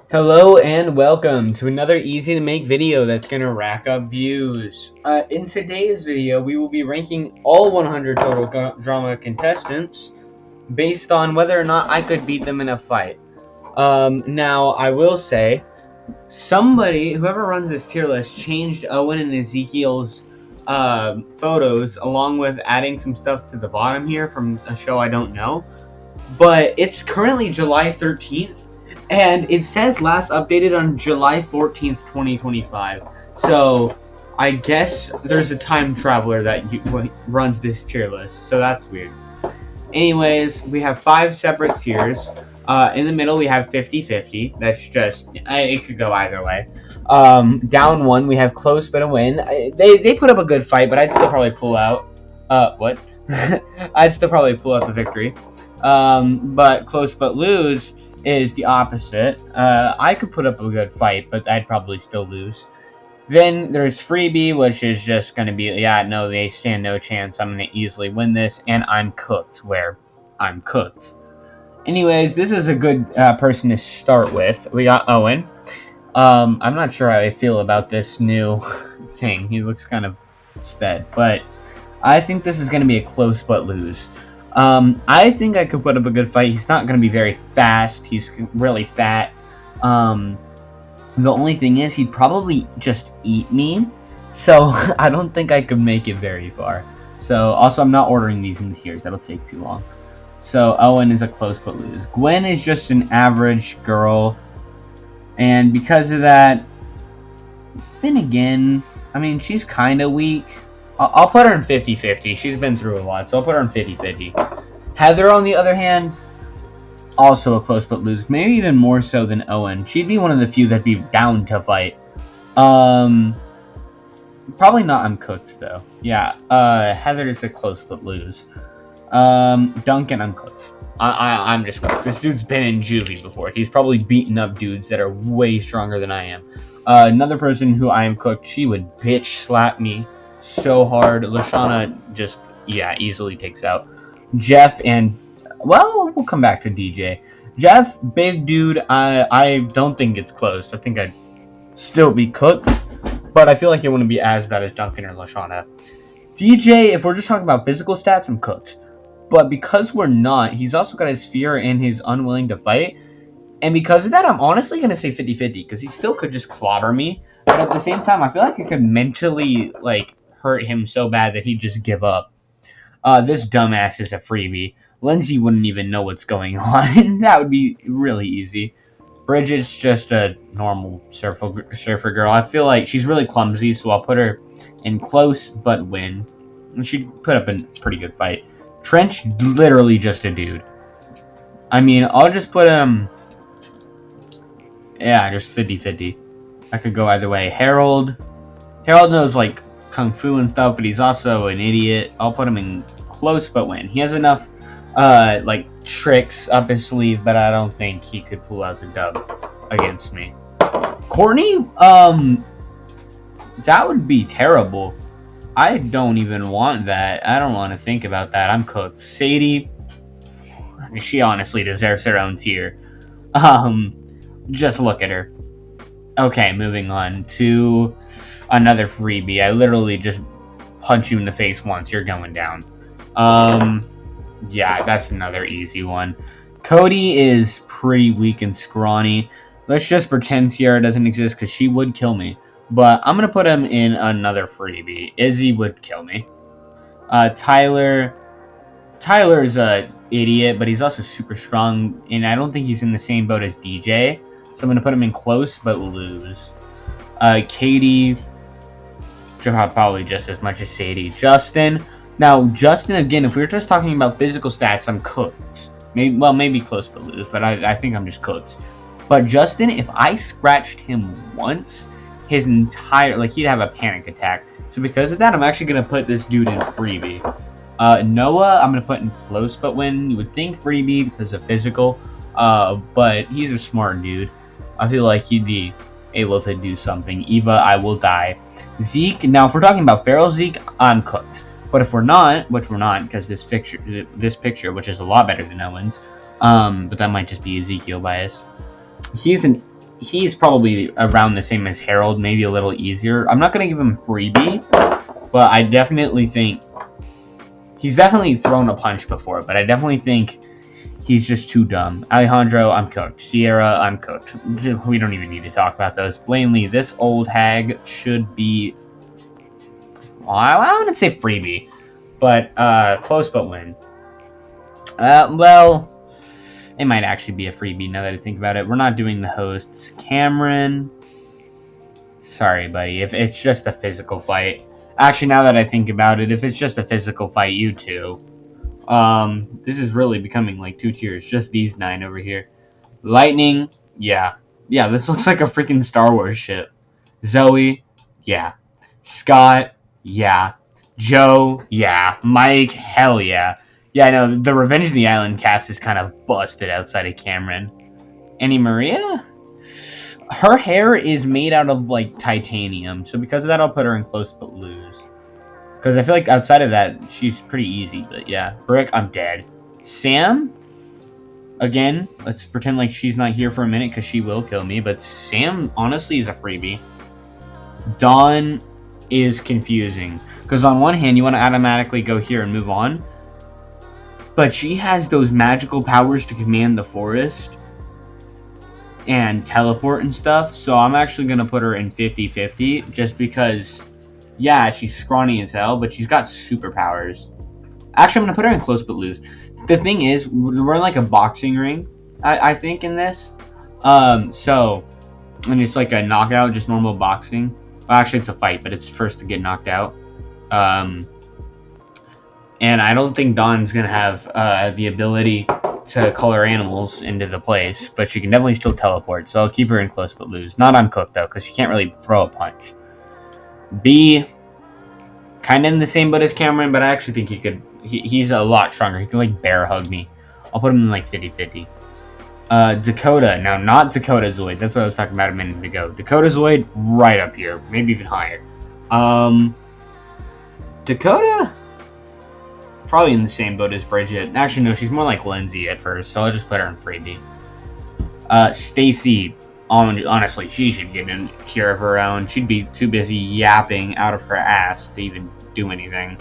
Hello and welcome to another easy to make video that's going to rack up views. In today's video, we will be ranking all 100 total drama contestants based on whether or not I could beat them in a fight. Now, I will say, whoever runs this tier list, changed Owen and Ezekiel's photos along with adding some stuff to the bottom here from a show I don't know. But it's currently July 13th. And it says last updated on July 14th, 2025. So, I guess there's a time traveler that runs this tier list. So that's weird. Anyways, we have 5 separate tiers. In the middle, we have 50-50. That's just, it could go either way. Down 1, we have close but a win. They put up a good fight, but I'd still probably pull out. What? I'd still probably pull out the victory. But close but lose is the opposite. I could put up a good fight, but I'd probably still lose. Then there's freebie, which is just going to be, yeah, no, they stand no chance. I'm going to easily win this, and I'm cooked, where I'm cooked. Anyways, this is a good person to start with. We got Owen. I'm not sure how I feel about this new thing. He looks kind of sped, but I think this is going to be a close but lose. I think I could put up a good fight. He's not going to be very fast. He's really fat. The only thing is he'd probably just eat me. So I don't think I could make it very far. So also I'm not ordering these in tiers. That'll take too long. So Owen is a close but lose. Gwen is just an average girl. And because of that, then again, I mean, she's kind of weak. I'll put her in 50-50. She's been through a lot, so I'll put her in 50-50. Heather, on the other hand, also a close but lose. Maybe even more so than Owen. She'd be one of the few that'd be down to fight. Probably not I'm cooked, though. Yeah, Heather is a close but lose. Duncan, I'm cooked. I'm just cooked. This dude's been in juvie before. He's probably beaten up dudes that are way stronger than I am. Another person who I am cooked, she would bitch slap me so hard. Lashana just, yeah, easily takes out. Jeff and, well, we'll come back to DJ. Jeff, big dude, I don't think it's close. I think I'd still be cooked, but I feel like it wouldn't be as bad as Duncan or Lashana. DJ, if we're just talking about physical stats, I'm cooked. But because we're not, he's also got his fear and his unwilling to fight. And because of that, I'm honestly going to say 50-50, because he still could just clobber me. But at the same time, I feel like it could mentally, like, hurt him so bad that he'd just give up. This dumbass is a freebie. Lindsay wouldn't even know what's going on. That would be really easy. Bridget's just a normal surfer girl. I feel like she's really clumsy, so I'll put her in close but win. And she'd put up a pretty good fight. Trench, literally just a dude. I mean, I'll just put him... yeah, just 50-50. I could go either way. Harold knows, like, kung fu and stuff, but he's also an idiot. I'll put him in close but win. He has enough, like, tricks up his sleeve, but I don't think he could pull out the dub against me. Courtney, that would be terrible. I don't even want that. I don't want to think about that. I'm cooked. Sadie, she honestly deserves her own tier. Just look at her. Okay, moving on to another freebie. I literally just punch you in the face once. You're going down. Yeah, that's another easy one. Cody is pretty weak and scrawny. Let's just pretend Sierra doesn't exist because she would kill me. But I'm going to put him in another freebie. Izzy would kill me. Tyler's a idiot, but he's also super strong. And I don't think he's in the same boat as DJ. So I'm going to put him in close but lose. Katie, probably just as much as Sadie. Justin. Now, Justin, again, if we were just talking about physical stats, I'm cooked. Maybe close but lose, but I think I'm just cooked. But Justin, if I scratched him once, his entire, like, he'd have a panic attack. So because of that, I'm actually going to put this dude in freebie. Noah, I'm going to put in close but win. You would think freebie because of physical, but he's a smart dude. I feel like he'd be able to do something. Eva, I will die. Zeke, now if we're talking about feral Zeke, I'm cooked. But if we're not, which we're not, because this picture, which is a lot better than Owen's, but that might just be Ezekiel bias. He's an he's probably around the same as Harold, maybe a little easier. I'm not going to give him freebie, but I definitely think he's definitely thrown a punch before, but I definitely think he's just too dumb. Alejandro, I'm cooked. Sierra, I'm cooked. We don't even need to talk about those. Blanley, this old hag should be, well, I wouldn't say freebie, but close but win. Well, it might actually be a freebie now that I think about it. We're not doing the hosts. Cameron, sorry, buddy. If it's just a physical fight. Actually, now that I think about it, if it's just a physical fight, you two. This is really becoming like 2 tiers. Just these 9 over here. Lightning, yeah. Yeah, this looks like a freaking Star Wars ship. Zoe, yeah. Scott, yeah. Joe, yeah. Mike, hell yeah. Yeah, I know, the Revenge of the Island cast is kind of busted outside of Cameron. Annie Maria? Her hair is made out of, like, titanium, so because of that, I'll put her in close but lose. Because I feel like outside of that, she's pretty easy, but yeah. Brick, I'm dead. Sam? Again, let's pretend like she's not here for a minute, because she will kill me, but Sam, honestly, is a freebie. Dawn is confusing, because on one hand, you want to automatically go here and move on, but she has those magical powers to command the forest and teleport and stuff, so I'm actually going to put her in 50-50, just because, yeah, she's scrawny as hell, but she's got superpowers. Actually, I'm going to put her in close but lose. The thing is, we're in like a boxing ring, I think, in this. And it's like a knockout, just normal boxing. Well, actually, it's a fight, but it's first to get knocked out. And I don't think Dawn's going to have the ability to color animals into the place, but she can definitely still teleport, so I'll keep her in close but lose. Not uncooked, though, because she can't really throw a punch. B, kind of in the same boat as Cameron, but I actually think he could, he's a lot stronger. He can, like, bear hug me. I'll put him in, like, 50-50. Dakota, now not Dakota Zoid, that's what I was talking about a minute ago. Dakota Zoid, right up here, maybe even higher. Dakota? Probably in the same boat as Bridget. Actually, no, she's more like Lindsay at first, so I'll just put her in freebie. Stacy, honestly, she should get a tier of her own. She'd be too busy yapping out of her ass to even do anything.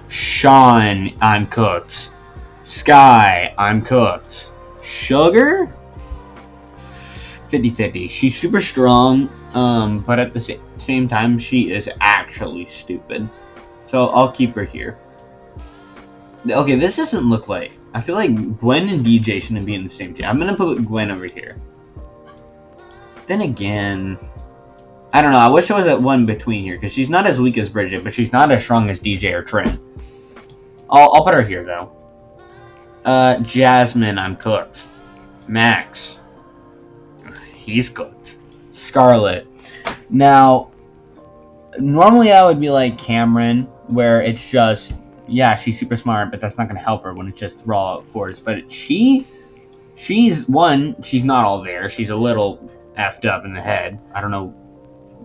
Sean, I'm cooked. Sky, I'm cooked. Sugar? 50-50. She's super strong, but at the same time, she is actually stupid. So I'll keep her here. Okay, this doesn't look like... I feel like Gwen and DJ shouldn't be in the same team. I'm going to put Gwen over here. Then again... I don't know. I wish I was at one between here, because she's not as weak as Bridget, but she's not as strong as DJ or Trin. I'll put her here, though. Jasmine, I'm cooked. Max. He's cooked. Scarlet. Now, normally I would be like Cameron, where it's just... Yeah, she's super smart, but that's not going to help her when it's just raw force. But she's one, she's not all there. She's a little effed up in the head. I don't know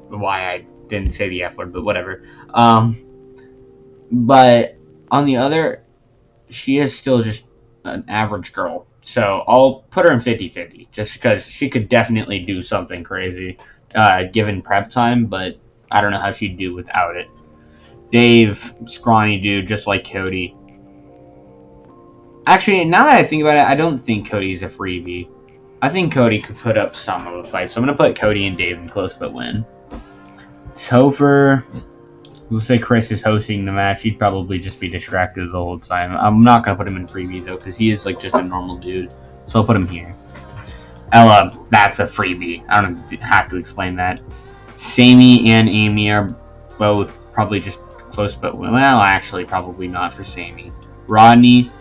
why I didn't say the F word, but whatever. But on the other, she is still just an average girl. So I'll put her in 50-50, just because she could definitely do something crazy given prep time, but I don't know how she'd do without it. Dave, scrawny dude, just like Cody. Actually, now that I think about it, I don't think Cody's a freebie. I think Cody could put up some of a fight, so I'm going to put Cody and Dave in close but win. Topher, we'll say Chris is hosting the match. He'd probably just be distracted the whole time. I'm not going to put him in freebie, though, because he is like just a normal dude. So I'll put him here. Ella, that's a freebie. I don't have to explain that. Sammy and Amy are both probably just close but win. Well, actually, probably not for Sammy. Rodney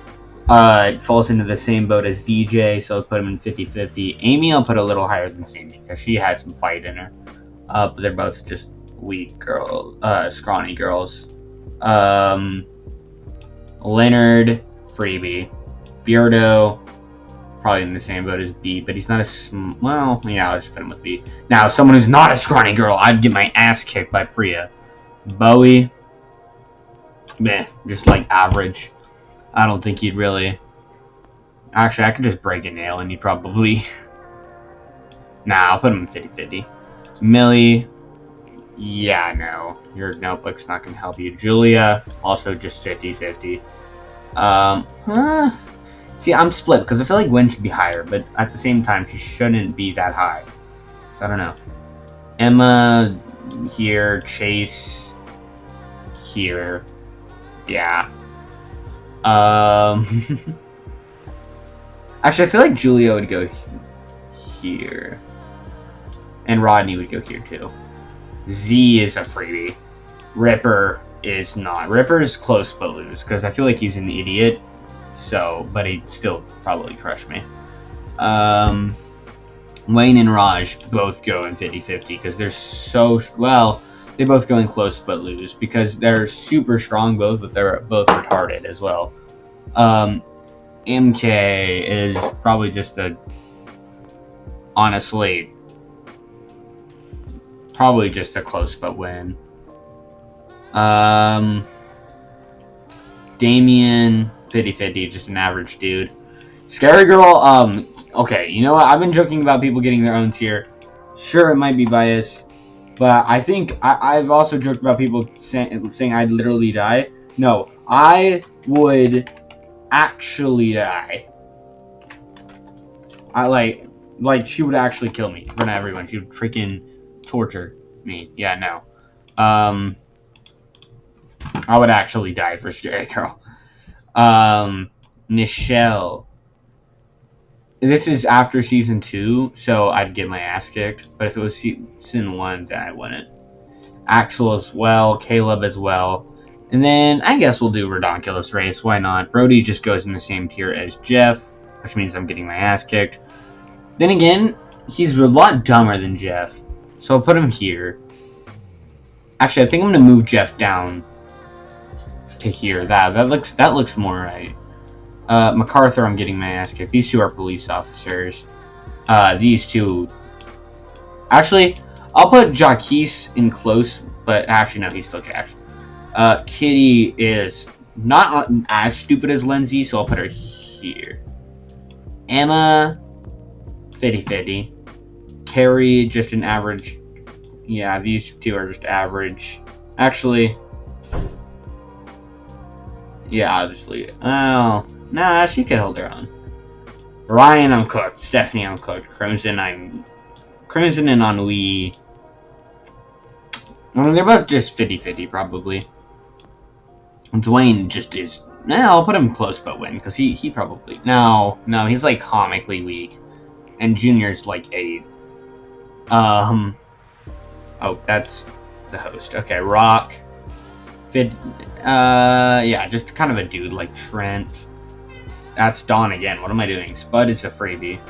falls into the same boat as DJ, so I'll put him in 50-50. Amy, I'll put a little higher than Sammy, because she has some fight in her. But they're both just weak girls, scrawny girls. Leonard, freebie. Beardo, probably in the same boat as B, but he's not as well, yeah, I'll just put him with B. Now, someone who's not a scrawny girl, I'd get my ass kicked by Priya. Bowie, meh, just like average. I don't think he'd really... Actually, I could just break a nail and he'd probably... Nah, I'll put him in 50-50. Millie, yeah, no. Your notebook's not going to help you. Julia, also just 50-50. See, I'm split, because I feel like Gwen should be higher, but at the same time, she shouldn't be that high. So, I don't know. Emma, here. Chase, here. Yeah. Actually, I feel like Julia would go here. And Rodney would go here, too. Z is a freebie. Ripper is not. Ripper's close but lose, because I feel like he's an idiot. So, but he'd still probably crush me. Wayne and Raj both go in 50-50, because they're so... Well, they both go in close but lose, because they're super strong both, but they're both retarded as well. MK is probably just a... Honestly... Probably just a close but win. Damien, 50-50, just an average dude. Scary Girl, okay, you know what? I've been joking about people getting their own tier. Sure, it might be biased, but I think I've also joked about people saying I'd literally die. No, I would actually die. I like she would actually kill me in front of everyone. She would freaking torture me. Yeah, no. I would actually die for Scary Girl. Nichelle. This is after season 2, so I'd get my ass kicked. But if it was season 1, then I wouldn't. Axel as well. Caleb as well. And then I guess we'll do Ridonculous Race. Why not? Brody just goes in the same tier as Jeff, which means I'm getting my ass kicked. Then again, he's a lot dumber than Jeff. So I'll put him here. Actually, I think I'm gonna move Jeff down to here. That looks more right. MacArthur, I'm getting my ass kicked. These two are police officers. These two. Actually, I'll put Jaquise in close, but actually no, he's still Jack. Kitty is not as stupid as Lindsay, so I'll put her here. Emma, 50-50. Carrie, just an average. Yeah, these two are just average. Actually, yeah, I'll just leave it. Oh, nah, she could hold her own. Ryan, I'm cooked. Stephanie, I'm cooked. Crimson and Ennui. I mean, they're both just 50-50, probably. Dwayne just is... Nah, I'll put him close but win, because he probably... No, he's, like, comically weak. And Junior's, like, 8. Oh, that's the host. Okay, Rock. Yeah, just kind of a dude like Trent. That's Dawn again. What am I doing? Spud is a freebie.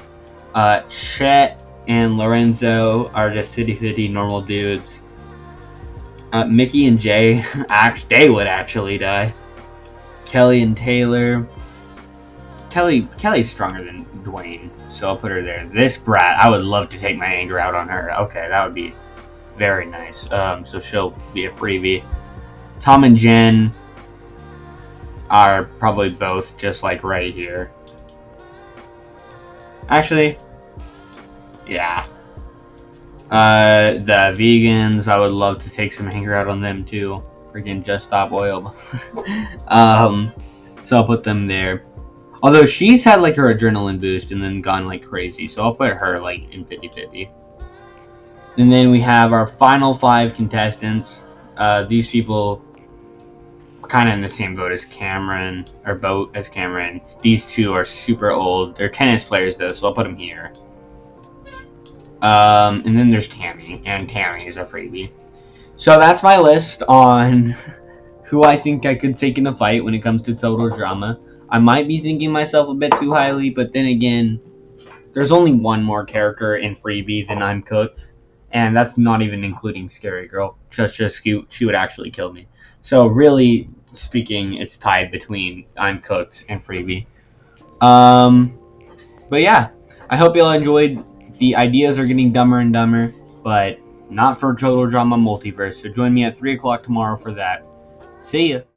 Chet and Lorenzo are just 50-50 normal dudes. Mickey and Jay, they would actually die. Kelly and Taylor. Kelly's stronger than Dwayne, so I'll put her there. This brat, I would love to take my anger out on her. Okay, that would be very nice. So she'll be a freebie. Tom and Jen are probably both just like right here. Actually, yeah. The vegans, I would love to take some anger out on them too. Freaking Just Stop Oil. So I'll put them there. Although she's had like her adrenaline boost and then gone like crazy, so I'll put her like in 50-50. And then we have our final 5 contestants. These people kind of in the same boat as Cameron, These two are super old. They're tennis players though, so I'll put them here. And then there's Tammy, and Tammy is a freebie. So that's my list on who I think I could take in a fight when it comes to total drama. I might be thinking myself a bit too highly, but then again, there's only one more character in freebie than I'm cooked, and that's not even including Scary Girl. Just she would actually kill me. So really speaking, it's tied between I'm cooked and freebie. But yeah, I hope y'all enjoyed. The ideas are getting dumber and dumber, but not for Total Drama Multiverse. So join me at 3 o'clock tomorrow for that. See ya.